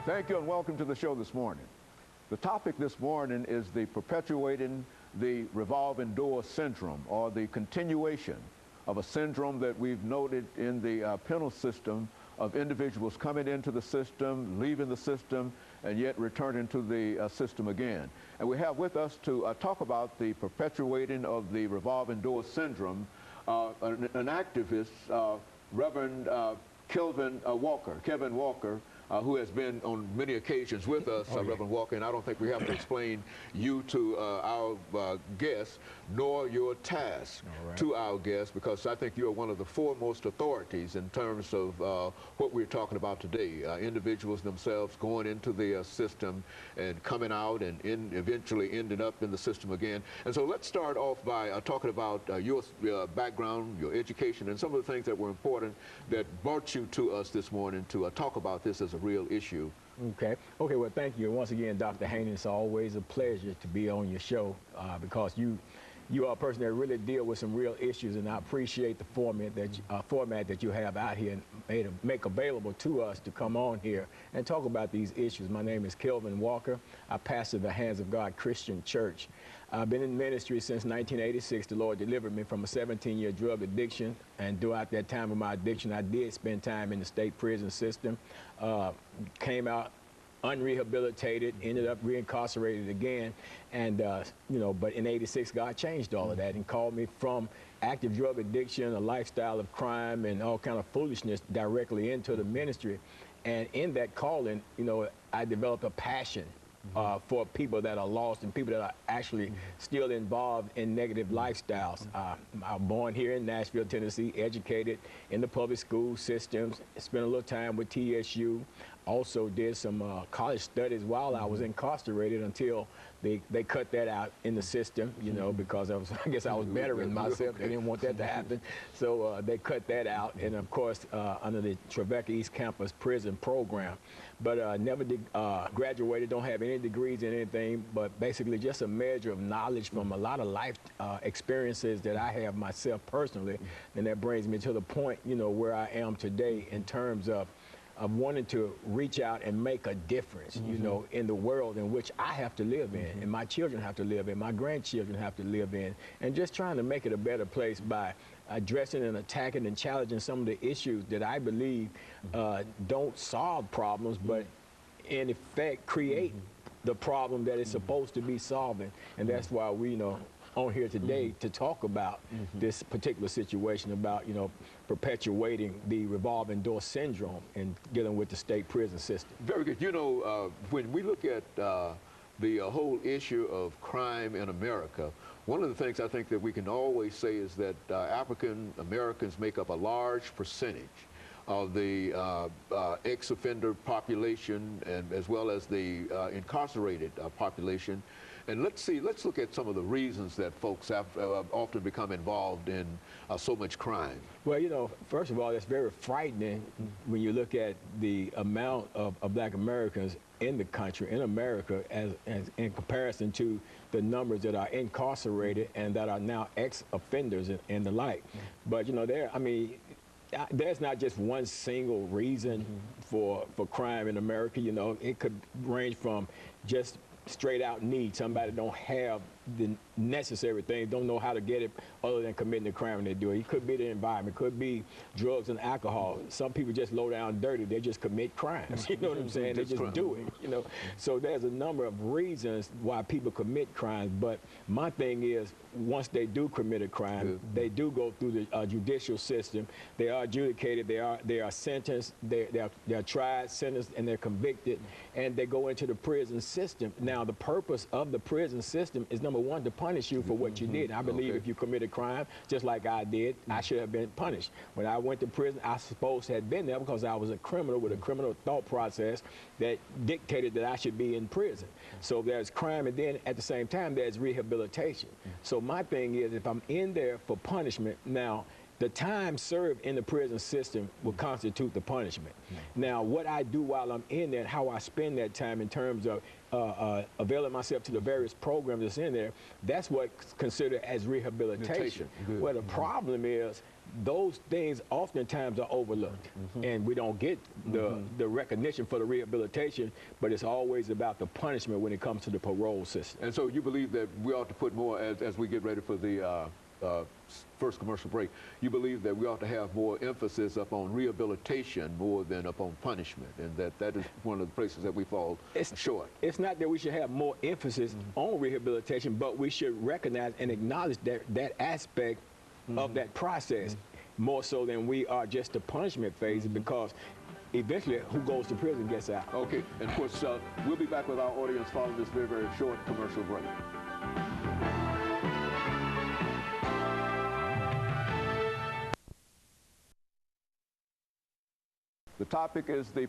Thank you and welcome to the show this morning. The topic this morning is the perpetuating the revolving door syndrome, or the continuation of a syndrome that we've noted in the penal system of individuals coming into the system, leaving the system, and yet returning to the system again. And we have with us to talk about the perpetuating of the revolving door syndrome, an activist, Reverend Kevin Walker, who has been on many occasions with us, Reverend Walker, and I don't think we have to explain you to our guests, nor your task to our guests, because I think you're one of the foremost authorities in terms of what we're talking about today. Individuals themselves going into the system and coming out and eventually ending up in the system again. And so let's start off by talking about your background, your education, and some of the things that were important that brought you to us this morning to talk about this as a real issue. Okay, well, thank you. Once again, Dr. Haney, it's always a pleasure to be on your show because you are a person that really deal with some real issues, and I appreciate the format that you have out here and make available to us to come on here and talk about these issues. My name is Kevin Walker. I pastor the Hands of God Christian Church. I've been in ministry since 1986. The Lord delivered me from a 17-year drug addiction, and throughout that time of my addiction, I did spend time in the state prison system, came out unrehabilitated, ended up reincarcerated again, and but in '86 God changed all of that and called me from active drug addiction, a lifestyle of crime and all kind of foolishness directly into the ministry. And in that calling, I developed a passion for people that are lost and people that are actually still involved in negative lifestyles. I'm born here in Nashville, Tennessee, educated in the public school systems, spent a little time with TSU, also did some college studies while I was incarcerated until they cut that out in the system, because I guess I was bettering myself. They didn't want that to happen. So they cut that out, and of course, under the Trevecca East Campus prison program. But never did, graduated, don't have any degrees in anything, but basically just a measure of knowledge from a lot of life experiences that I have myself personally. And that brings me to the point, where I am today in terms of wanting to reach out and make a difference, in the world in which I have to live in, and my children have to live in, my grandchildren have to live in, and just trying to make it a better place by addressing and attacking and challenging some of the issues that I believe don't solve problems, but in effect create the problem that it's supposed to be solving. And that's why we, on here today to talk about this particular situation about, perpetuating the revolving door syndrome and dealing with the state prison system. Very good. When we look at the whole issue of crime in America, one of the things I think that we can always say is that African Americans make up a large percentage of the ex-offender population, and as well as the incarcerated population. And let's look at some of the reasons that folks have often become involved in so much crime. Well, first of all, it's very frightening when you look at the amount of Black Americans in the country, in America, as in comparison to the numbers that are incarcerated and that are now ex-offenders and the like. But, there's not just one single reason for crime in America. It could range from just straight out need. Somebody don't have the necessary things, don't know how to get it other than committing the crime when they do it. It could be the environment, could be drugs and alcohol. Some people just low down dirty, they just commit crimes, you know what I'm saying? They just do it, So there's a number of reasons why people commit crimes, but my thing is, once they do commit a crime, they do go through the judicial system, they are adjudicated, they are sentenced, they're tried, sentenced, and they're convicted, and they go into the prison system. Now, the purpose of the prison system is, number one, to punish you for what you did. I believe if you commit a crime, just like I did, I should have been punished. When I went to prison, I supposed to have been there because I was a criminal with a criminal thought process that dictated that I should be in prison. So there's crime, and then at the same time, there's rehabilitation. So my thing is, if I'm in there for punishment, now, the time served in the prison system will constitute the punishment. Now, what I do while I'm in there, how I spend that time in terms of availing myself to the various programs that's in there, that's what's considered as rehabilitation. Well, the problem is those things oftentimes are overlooked, and we don't get the recognition for the rehabilitation, but it's always about the punishment when it comes to the parole system. And so you believe that we ought to put more, as we get ready for the first commercial break, you believe that we ought to have more emphasis upon rehabilitation more than upon punishment, and that is one of the places that we fall short. It's not that we should have more emphasis on rehabilitation, but we should recognize and acknowledge that aspect of that process more so than we are just the punishment phase, because eventually who goes to prison gets out. Okay, and of course, we'll be back with our audience following this very, very short commercial break. The topic is the